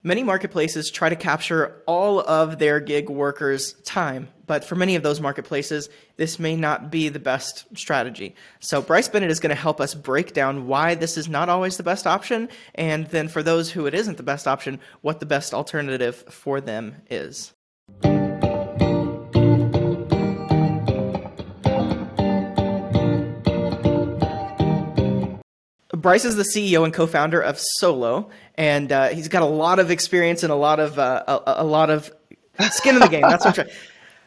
Many marketplaces try to capture all of their gig workers' time, but for many of those marketplaces, this may not be the best strategy. So Bryce Bennett is going to help us break down why this is not always the best option, and then for those who it isn't the best option, what the best alternative for them is. Bryce is the CEO and co-founder of Solo, and he's got a lot of experience and a lot of skin in the game. That's what I'm trying.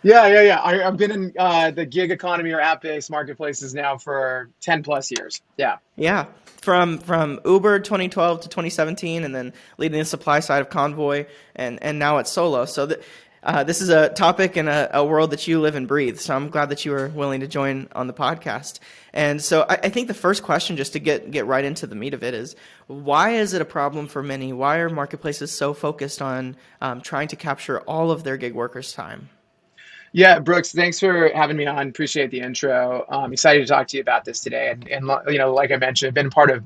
Yeah. I've been in the gig economy or app-based marketplaces now for 10 plus years. Yeah. Yeah, from Uber 2012 to 2017, and then leading the supply side of Convoy, and now at Solo. So this is a topic and a world that you live and breathe. So I'm glad that you were willing to join on the podcast. And so I think the first question, just to get right into the meat of it, is why is it a problem for many? Why are marketplaces so focused on trying to capture all of their gig workers' time? Yeah, Brooks, thanks for having me on. Appreciate the intro. Excited to talk to you about this today. And like I mentioned, I've been part of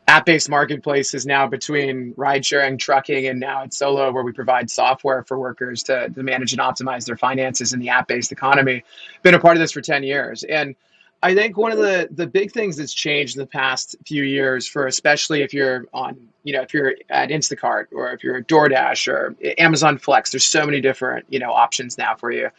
app-based marketplaces now between ride sharing, trucking, and now it's Solo, where we provide software for workers to manage and optimize their finances in the app-based economy. Been a part of this for 10 years. And I think one of the big things that's changed in the past few years, for especially if you're on, if you're at Instacart or if you're at DoorDash or Amazon Flex, there's so many different, options now for you,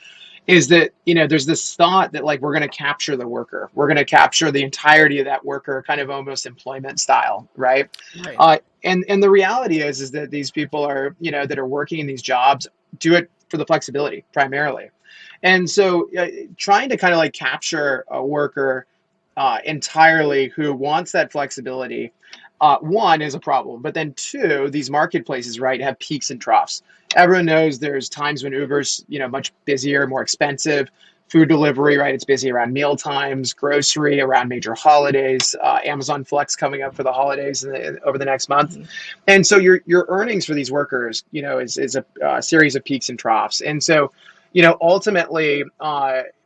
is that, there's this thought that like we're going to capture the worker. We're going to capture the entirety of that worker, kind of almost employment style, right? Right. And the reality is that these people are, that are working in these jobs do it for the flexibility primarily. And so trying to kind of like capture a worker entirely who wants that flexibility, one is a problem, but then two, these marketplaces, right, have peaks and troughs. Everyone knows there's times when Uber's, much busier, more expensive. Food delivery, right? It's busy around meal times, grocery around major holidays, Amazon Flex coming up for the holidays over the next month. And so your earnings for these workers, is a series of peaks and troughs. And so, ultimately,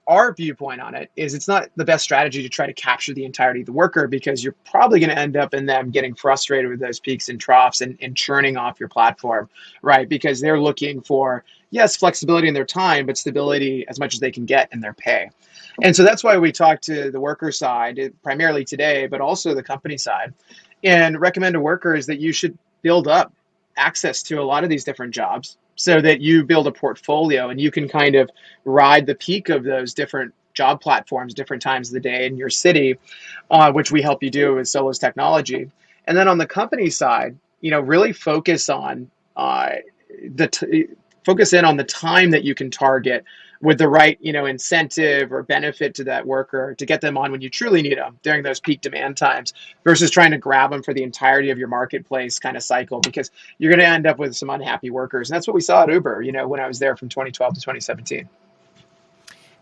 our viewpoint on it is it's not the best strategy to try to capture the entirety of the worker, because you're probably going to end up in them getting frustrated with those peaks and troughs and churning off your platform, right? Because they're looking for, yes, flexibility in their time, but stability as much as they can get in their pay. And so that's why we talk to the worker side primarily today, but also the company side, and recommend to workers that you should build up access to a lot of these different jobs so that you build a portfolio and you can kind of ride the peak of those different job platforms, different times of the day in your city, which we help you do with Solo's technology. And then on the company side, really focus on focus in on the time that you can target with the right, incentive or benefit to that worker to get them on when you truly need them during those peak demand times, versus trying to grab them for the entirety of your marketplace kind of cycle, because you're going to end up with some unhappy workers. And that's what we saw at Uber, when I was there from 2012 to 2017.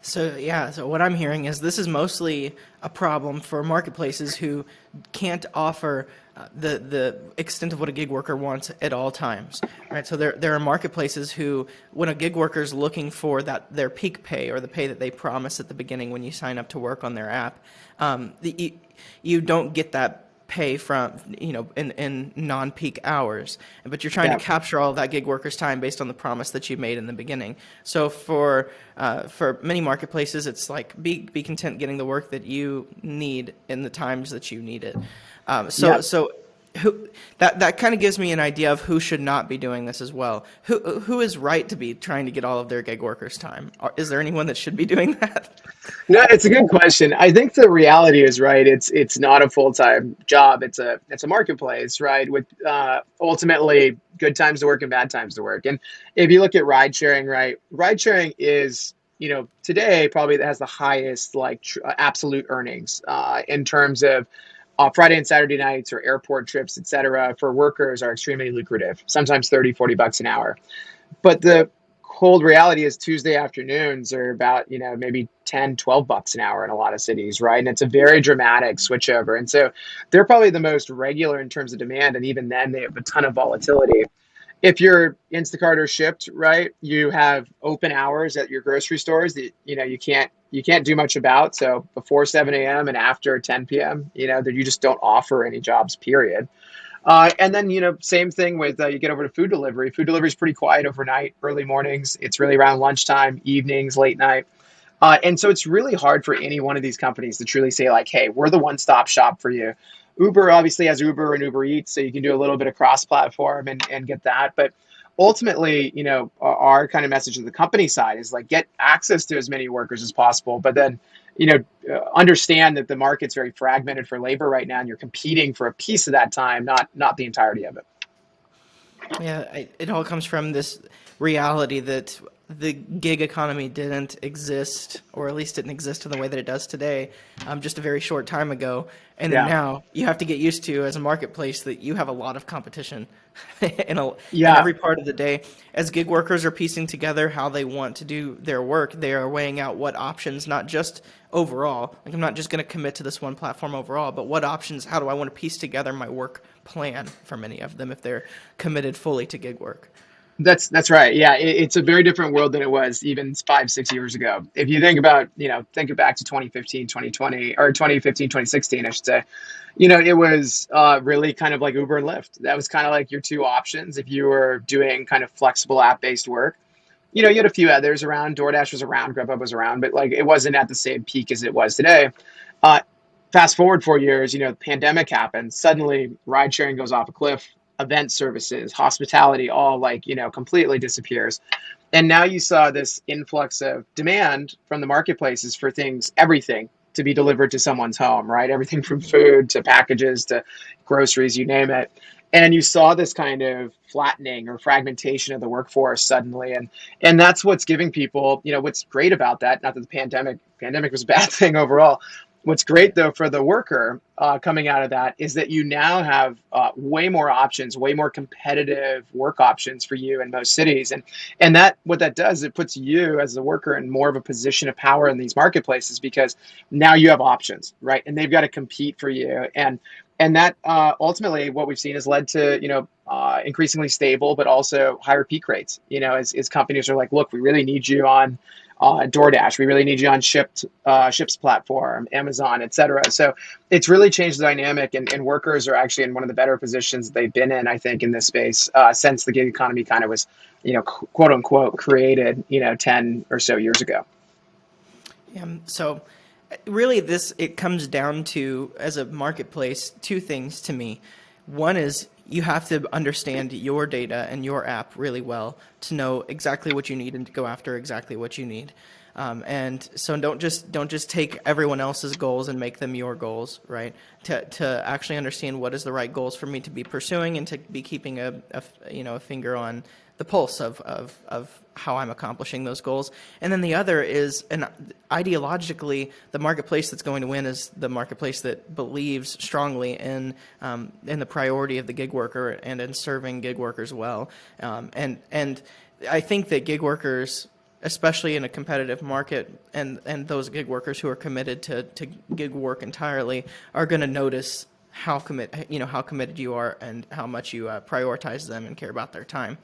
So what I'm hearing is this is mostly a problem for marketplaces who can't offer the extent of what a gig worker wants at all times, right? So there are marketplaces who, when a gig worker is looking for their peak pay, or the pay that they promise at the beginning when you sign up to work on their app, you don't get that pay from, in non-peak hours, but you're trying to capture all of that gig workers' time based on the promise that you made in the beginning. So for many marketplaces, it's like be content getting the work that you need in the times that you need it. So that kind of gives me an idea of who should not be doing this as well. Who is right to be trying to get all of their gig workers' time? Is there anyone that should be doing that? No, it's a good question. I think the reality is, right, it's not a full-time job. It's a marketplace, right, with ultimately good times to work and bad times to work. And if you look at ride sharing, right, ride sharing is, today probably has the highest absolute earnings in terms of Friday and Saturday nights or airport trips, et cetera, for workers are extremely lucrative, sometimes 30, 40 bucks an hour. But the cold reality is Tuesday afternoons are about, maybe 10, 12 bucks an hour in a lot of cities, right? And it's a very dramatic switchover. And so they're probably the most regular in terms of demand. And even then they have a ton of volatility. If you're Instacart or Shipped, right, you have open hours at your grocery stores that, you can't do much about. So before 7 a.m. and after 10 p.m., that you just don't offer any jobs, period. And then, same thing with you get over to food delivery. Food delivery is pretty quiet overnight, early mornings. It's really around lunchtime, evenings, late night. And so it's really hard for any one of these companies to truly say, like, hey, we're the one-stop shop for you. Uber obviously has Uber and Uber Eats, so you can do a little bit of cross-platform and get that. But ultimately, our kind of message to the company side is like get access to as many workers as possible, but then, understand that the market's very fragmented for labor right now, and you're competing for a piece of that time, not the entirety of it. Yeah, it all comes from this reality that the gig economy didn't exist, or at least didn't exist in the way that it does today, just a very short time ago. And then Yeah. now you have to get used to as a marketplace that you have a lot of competition in Yeah. every part of the day. As gig workers are piecing together how they want to do their work, they are weighing out what options, not just overall. Like I'm not just going to commit to this one platform overall, but what options, how do I want to piece together my work plan for many of them if they're committed fully to gig work. That's right. Yeah, it's a very different world than it was even 5, 6 years ago. If you think about, think it back to 2015, 2020, or 2015, 2016, I should say, it was really kind of like Uber and Lyft. That was kind of like your two options if you were doing kind of flexible app-based work. You had a few others around. DoorDash was around, Grubhub was around, but like it wasn't at the same peak as it was today. Uh, Fast forward 4 years, the pandemic happens. Suddenly, ride sharing goes off a cliff. Event services, hospitality, all like, completely disappears. And now you saw this influx of demand from the marketplaces for things, everything to be delivered to someone's home, right? Everything from food to packages to groceries, you name it. And you saw this kind of flattening or fragmentation of the workforce suddenly. And that's what's giving people, what's great about that, not that the pandemic was a bad thing overall. What's great though for the worker coming out of that is that you now have way more options, way more competitive work options for you in most cities, and that what that does, it puts you as the worker in more of a position of power in these marketplaces because now you have options, right? And they've got to compete for you, and that ultimately what we've seen has led to increasingly stable but also higher peak rates. As companies are like, look, we really need you on DoorDash. We really need you on Ship's platform, Amazon, et cetera. So it's really changed the dynamic, and workers are actually in one of the better positions they've been in, I think, in this space since the gig economy kind of was, quote unquote, created, 10 or so years ago. So really it comes down to, as a marketplace, two things to me. One is you have to understand your data and your app really well to know exactly what you need and to go after exactly what you need. And so don't just take everyone else's goals and make them your goals, right? To actually understand what is the right goals for me to be pursuing and to be keeping a finger on the pulse of how I'm accomplishing those goals. And then the other is, and ideologically, the marketplace that's going to win is the marketplace that believes strongly in the priority of the gig worker and in serving gig workers well. And I think that gig workers, especially in a competitive market, and those gig workers who are committed to gig work entirely, are going to notice how committed you are and how much you prioritize them and care about their time.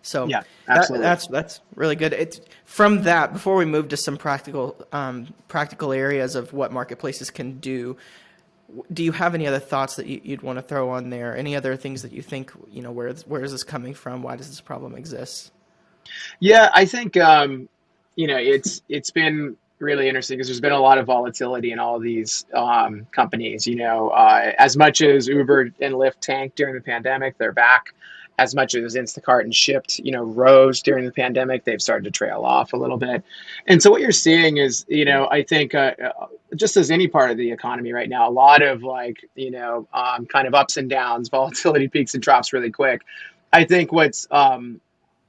So Yeah, absolutely. that's really good. It's from that, before we move to some practical areas of what marketplaces can do. Do you have any other thoughts that you'd want to throw on there? Any other things that you think, where is this coming from? Why does this problem exist? Yeah, I think it's been really interesting because there's been a lot of volatility in all of these companies. As much as Uber and Lyft tanked during the pandemic, they're back. As much as Instacart and Shipt, rose during the pandemic, they've started to trail off a little bit. And so what you're seeing is, I think just as any part of the economy right now, a lot of like, kind of ups and downs, volatility peaks and troughs really quick. I think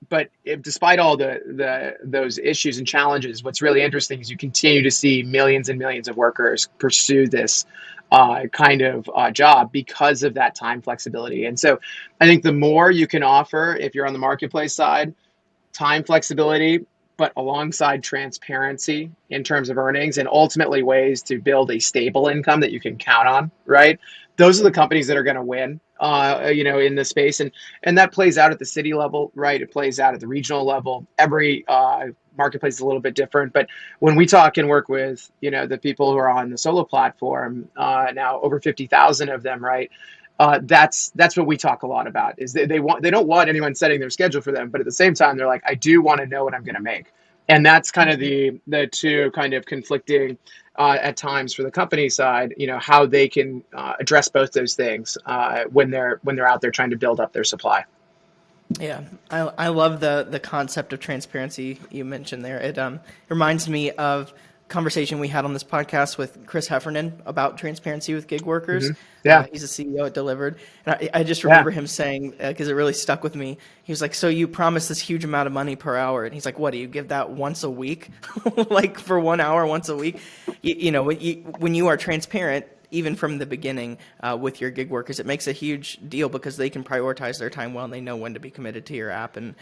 but despite all those issues and challenges, what's really interesting is you continue to see millions and millions of workers pursue this kind of job because of that time flexibility. And so I think the more you can offer, if you're on the marketplace side, time flexibility, but alongside transparency in terms of earnings and ultimately ways to build a stable income that you can count on, right? Those are the companies that are going to win, in this space. And that plays out at the city level, right? It plays out at the regional level. Every marketplace is a little bit different. But when we talk and work with, the people who are on the solo platform, now over 50,000 of them, right? That's what we talk a lot about. Is they don't want anyone setting their schedule for them, but at the same time they're like, I do want to know what I'm going to make, and that's kind of the two kind of conflicting at times for the company side. How they can address both those things when they're out there trying to build up their supply. Yeah, I love the concept of transparency you mentioned there. It reminds me of a conversation we had on this podcast with Chris Heffernan about transparency with gig workers. Hmm. Yeah, He's a CEO at Delivered, and I just yeah. remember him saying, because it really stuck with me. He was like, "So you promise this huge amount of money per hour?" And he's like, "What do you give that once a week, like for 1 hour once a week?" When you are transparent, even from the beginning with your gig workers, it makes a huge deal because they can prioritize their time well and they know when to be committed to your app and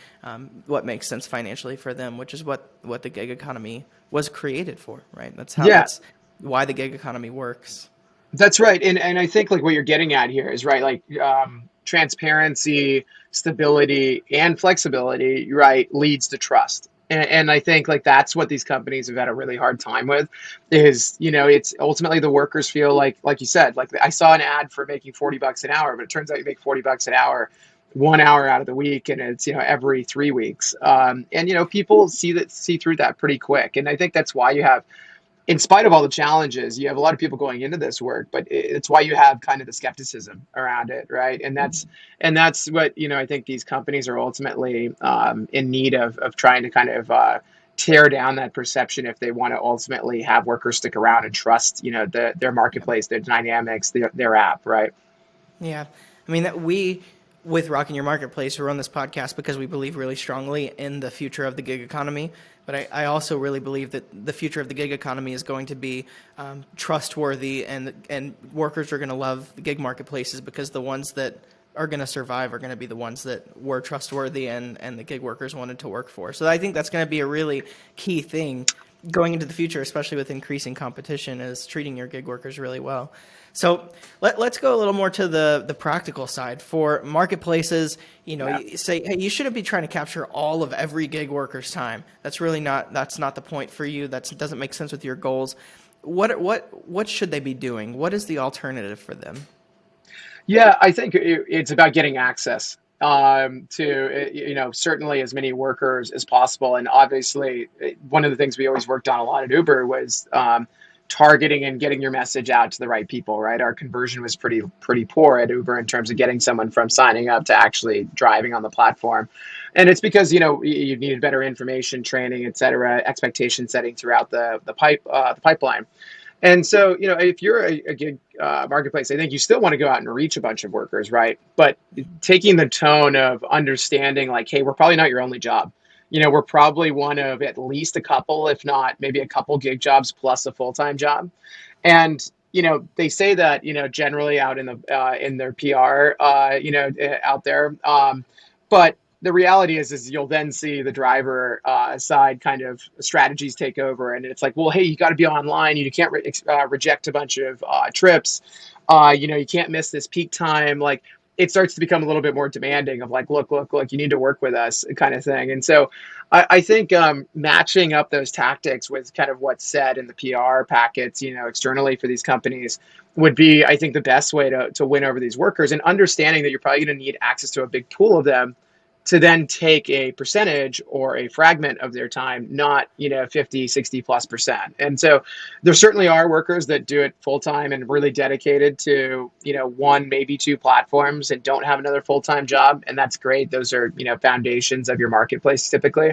what makes sense financially for them, which is what the gig economy was created for, right? Yeah, That's why the gig economy works. that's right. And I think like what you're getting at here is right, like transparency, stability, and flexibility, right, leads to trust. And I think like that's what these companies have had a really hard time with is, it's ultimately the workers feel like you said, like I saw an ad for making $40 an hour, but it turns out you make $40 an hour 1 hour out of the week, and it's, every 3 weeks. And, people see through that pretty quick. And I think that's why you have, in spite of all the challenges, you have a lot of people going into this work, but it's why you have kind of the skepticism around it, right? And that's what I think these companies are ultimately in need of trying to kind of tear down that perception if they want to ultimately have workers stick around and trust their Yeah. marketplace, their dynamics, their app, right? Yeah. I mean, that we, with Rockin Your Marketplace, we're on this podcast because we believe really strongly in the future of the gig economy. But I also really believe that the future of the gig economy is going to be trustworthy, and workers are going to love the gig marketplaces because the ones that are going to survive are going to be the ones that were trustworthy and the gig workers wanted to work for. So I think that's going to be a really key thing going into the future, especially with increasing competition, is treating your gig workers really well. So let's go a little more to the practical side. For marketplaces, Yeah. you say, hey, you shouldn't be trying to capture all of every gig worker's time. That's not the point for you. That doesn't make sense with your goals. What should they be doing? What is the alternative for them? Yeah, I think it's about getting access to certainly as many workers as possible. And obviously, one of the things we always worked on a lot at Uber was targeting and getting your message out to the right people. Right, our conversion was pretty poor at Uber in terms of getting someone from signing up to actually driving on the platform. And it's because you needed better information, training, et cetera, expectation setting throughout the pipeline. And so, if you're a gig marketplace, I think you still want to go out and reach a bunch of workers, right? But taking the tone of understanding, like, hey, we're probably not your only job. We're probably one of at least a couple, if not maybe a couple gig jobs plus a full-time job. And they say that generally out in their PR, out there. But the reality is you'll then see the driver side kind of strategies take over, and it's like, well, hey, you got to be online. You can't reject a bunch of trips. You can't miss this peak time. Like, it starts to become a little bit more demanding of like, look, you need to work with us, kind of thing. And so I think matching up those tactics with kind of what's said in the PR packets, externally for these companies would be, I think, the best way to win over these workers, and understanding that you're probably going to need access to a big pool of them to then take a percentage or a fragment of their time, not 50, 60+%. And so there certainly are workers that do it full time and really dedicated to one, maybe two platforms, and don't have another full-time job, and that's great. Those are foundations of your marketplace typically.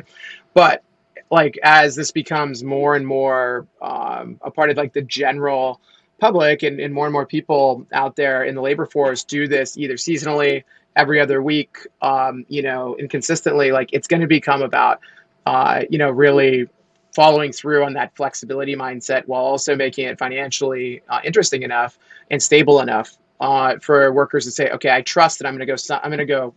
But like, as this becomes more and more a part of like the general public, and more and more people out there in the labor force do this either seasonally, every other week, and consistently, like, it's going to become about, really following through on that flexibility mindset while also making it financially interesting enough and stable enough for workers to say, okay, I trust that I'm going to go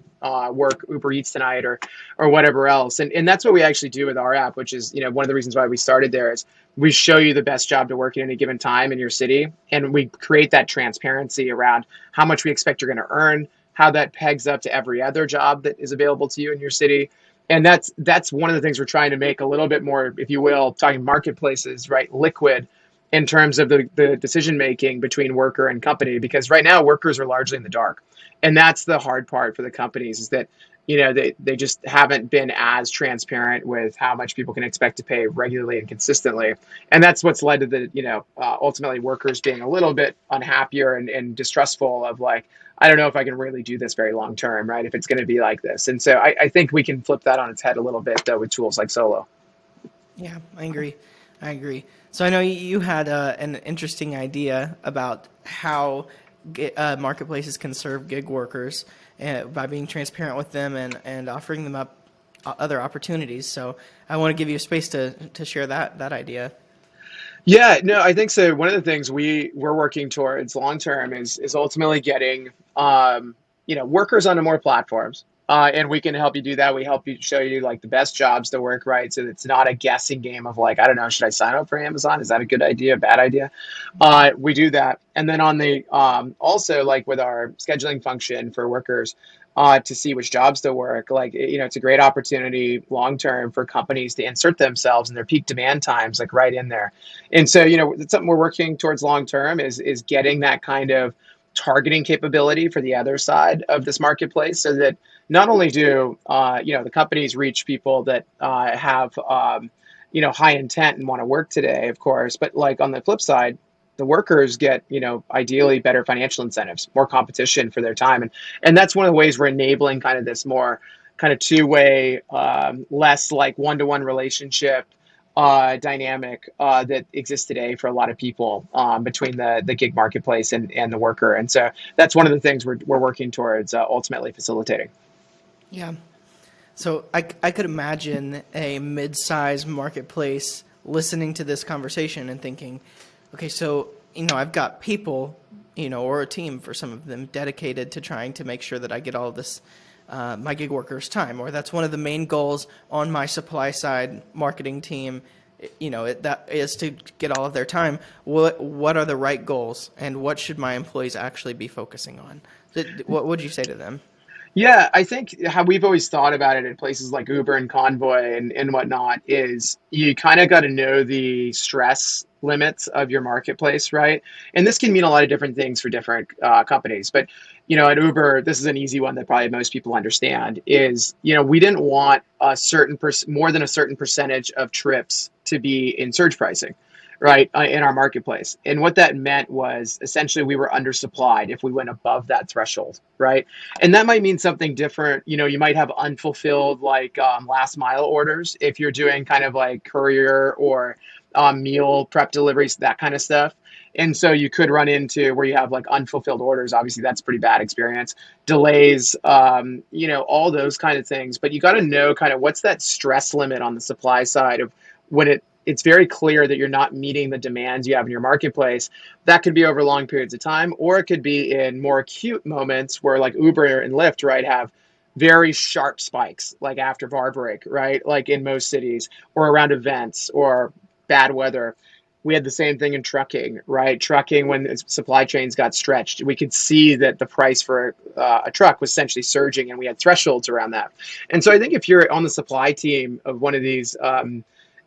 work Uber Eats tonight, or whatever else. And that's what we actually do with our app, which is, one of the reasons why we started there is we show you the best job to work at any given time in your city. And we create that transparency around how much we expect you're going to earn, how that pegs up to every other job that is available to you in your city. And that's one of the things we're trying to make a little bit more, if you will, talking marketplaces, right, liquid, in terms of the decision making between worker and company, because right now workers are largely in the dark. And that's the hard part for the companies, is that they just haven't been as transparent with how much people can expect to pay regularly and consistently. And that's what's led to the ultimately workers being a little bit unhappier and distrustful of like, I don't know if I can really do this very long term, right, if it's going to be like this. And so I think we can flip that on its head a little bit, though, with tools like Solo. Yeah, I agree. I agree. So I know you had an interesting idea about how marketplaces can serve gig workers by being transparent with them and offering them up other opportunities. So I want to give you a space to share that idea. Yeah, no, I think so. One of the things we're working towards long term is ultimately getting workers onto more platforms. And we can help you do that. We help you show you like the best jobs to work, right? So it's not a guessing game of like, I don't know, should I sign up for Amazon? Is that a good idea, bad idea? We do that. And then on the also like with our scheduling function for workers, to see which jobs to work. Like, it's a great opportunity long term for companies to insert themselves in their peak demand times, like right in there. And so, it's something we're working towards long term is getting that kind of targeting capability for the other side of this marketplace, so that not only do the companies reach people that have high intent and want to work today, of course, but like on the flip side, the workers get ideally better financial incentives, more competition for their time, and that's one of the ways we're enabling kind of this more kind of two-way, less like one-to-one relationship dynamic that exists today for a lot of people between the gig marketplace and the worker. And so that's one of the things we're working towards ultimately facilitating. Yeah. So I could imagine a mid-sized marketplace listening to this conversation and thinking, okay, so, I've got people, or a team for some of them dedicated to trying to make sure that I get all of this, my gig workers' time, or that's one of the main goals on my supply side marketing team, that is to get all of their time. What are the right goals, and what should my employees actually be focusing on? What would you say to them? Yeah, I think how we've always thought about it in places like Uber and Convoy and whatnot is you kind of got to know the stress limits of your marketplace, right? And this can mean a lot of different things for different companies. But, at Uber, this is an easy one that probably most people understand is, we didn't want a certain more than a certain percentage of trips to be in surge pricing, right, in our marketplace. And what that meant was essentially we were undersupplied if we went above that threshold, right? And that might mean something different. You might have unfulfilled like last mile orders if you're doing kind of like courier or meal prep deliveries, that kind of stuff. And so you could run into where you have like unfulfilled orders. Obviously, that's a pretty bad experience. Delays, all those kind of things. But you got to know kind of what's that stress limit on the supply side of when it's very clear that you're not meeting the demands you have in your marketplace. That could be over long periods of time, or it could be in more acute moments where like Uber and Lyft, right, have very sharp spikes, like after bar break, right? Like in most cities or around events or bad weather. We had the same thing in trucking, right? Trucking, when supply chains got stretched, we could see that the price for a truck was essentially surging, and we had thresholds around that. And so I think if you're on the supply team of one of these,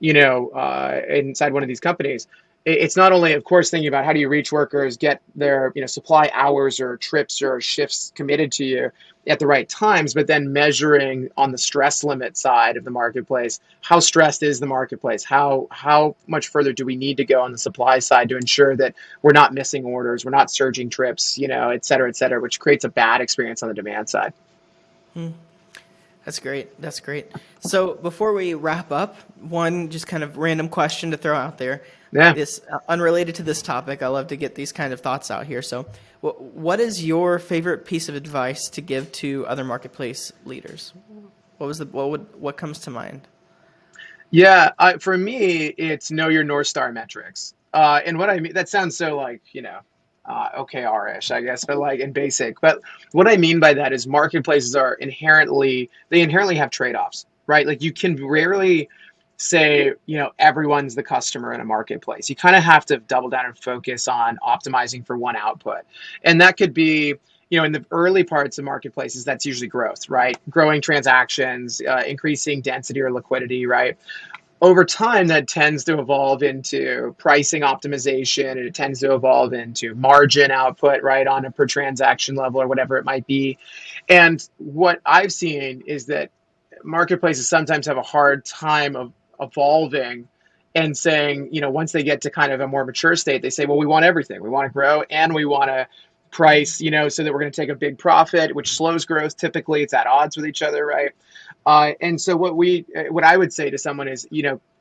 inside one of these companies, it's not only, of course, thinking about how do you reach workers, get their, supply hours or trips or shifts committed to you at the right times, but then measuring on the stress limit side of the marketplace, how stressed is the marketplace? How much further do we need to go on the supply side to ensure that we're not missing orders, we're not surging trips, et cetera, which creates a bad experience on the demand side. That's great. That's great. So before we wrap up, one just kind of random question to throw out there. Yeah. This unrelated to this topic. I love to get these kind of thoughts out here. So, what is your favorite piece of advice to give to other marketplace leaders? What comes to mind? Yeah, for me, it's know your North Star metrics. And what I mean, that sounds so like, OKR-ish, I guess, but like in basic. But what I mean by that is marketplaces they inherently have trade-offs, right? Like you can rarely say, everyone's the customer in a marketplace. You kind of have to double down and focus on optimizing for one output. And that could be, in the early parts of marketplaces, that's usually growth, right? Growing transactions, increasing density or liquidity, right? over time, that tends to evolve into pricing optimization, and it tends to evolve into margin output, right, on a per transaction level or whatever it might be. And what I've seen is that marketplaces sometimes have a hard time of evolving and saying, once they get to kind of a more mature state, they say, well, we want everything. We want to grow and we want to price, so that we're going to take a big profit, which slows growth. Typically, it's at odds with each other, right? And so what I would say to someone is,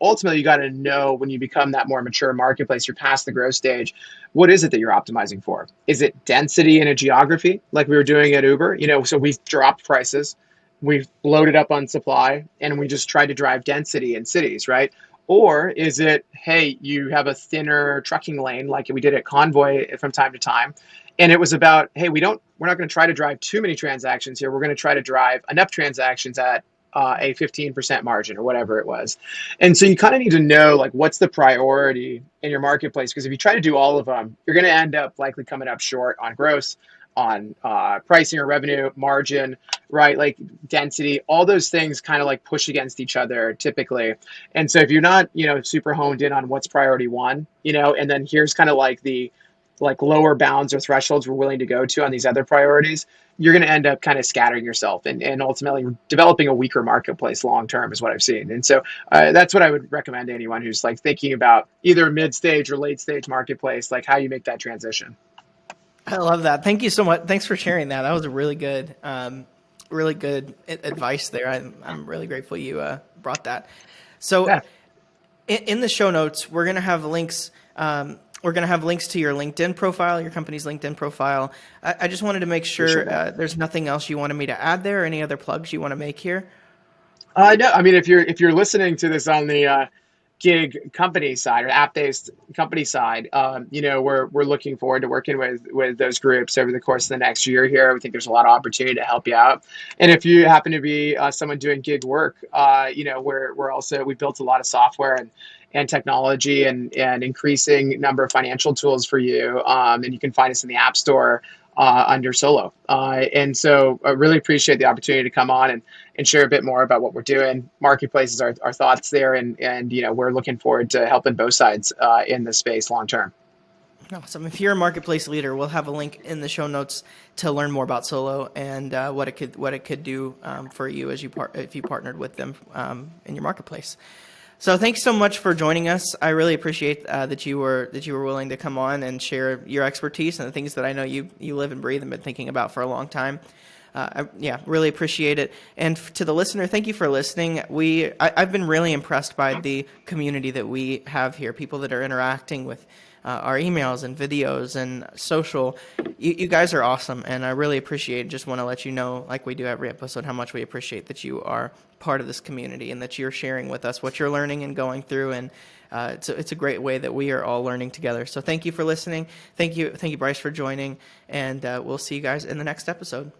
ultimately you got to know when you become that more mature marketplace, you're past the growth stage. What is it that you're optimizing for? Is it density in a geography like we were doing at Uber? So we've dropped prices, we've loaded up on supply, and we just tried to drive density in cities, right? Or is it, hey, you have a thinner trucking lane like we did at Convoy from time to time, and it was about, hey, we're not going to try to drive too many transactions here. We're going to try to drive enough transactions at a 15% margin or whatever it was. And so you kind of need to know, like, what's the priority in your marketplace, because if you try to do all of them, you're going to end up likely coming up short on gross, on pricing or revenue, margin, right? Like density, all those things kind of like push against each other typically. And so if you're not, super honed in on what's priority one, and then here's kind of like the lower bounds or thresholds we're willing to go to on these other priorities, you're going to end up kind of scattering yourself and ultimately developing a weaker marketplace long term is what I've seen. And so that's what I would recommend to anyone who's like thinking about either mid stage or late stage marketplace, like how you make that transition. I love that. Thank you so much. Thanks for sharing that. That was a really good advice there. I'm really grateful you brought that. So Yeah, in the show notes, we're going to have links. We're going to have links to your LinkedIn profile, your company's LinkedIn profile. I just wanted to make sure there's nothing else you wanted me to add there, or any other plugs you want to make here. no, I mean, if you're listening to this on the gig company side or app-based company side, we're looking forward to working with those groups over the course of the next year here. We think there's a lot of opportunity to help you out. And if you happen to be someone doing gig work, we built a lot of software and technology and increasing number of financial tools for you. And you can find us in the App Store under Solo. And so I really appreciate the opportunity to come on and share a bit more about what we're doing. Marketplaces, our thoughts there, and we're looking forward to helping both sides in this space long term. Awesome. If you're a marketplace leader, we'll have a link in the show notes to learn more about Solo and what it could do for you if you partnered with them in your marketplace. So thanks so much for joining us. I really appreciate that you were willing to come on and share your expertise and the things that I know you live and breathe and been thinking about for a long time. Really appreciate it. And to the listener, thank you for listening. I've been really impressed by the community that we have here, people that are interacting with our emails and videos and social. You guys are awesome, and I really appreciate. Just want to let you know, like we do every episode, how much we appreciate that you are part of this community and that you're sharing with us what you're learning and going through. And it's a great way that we are all learning together. So thank you for listening. Thank you, Bryce, for joining, and we'll see you guys in the next episode.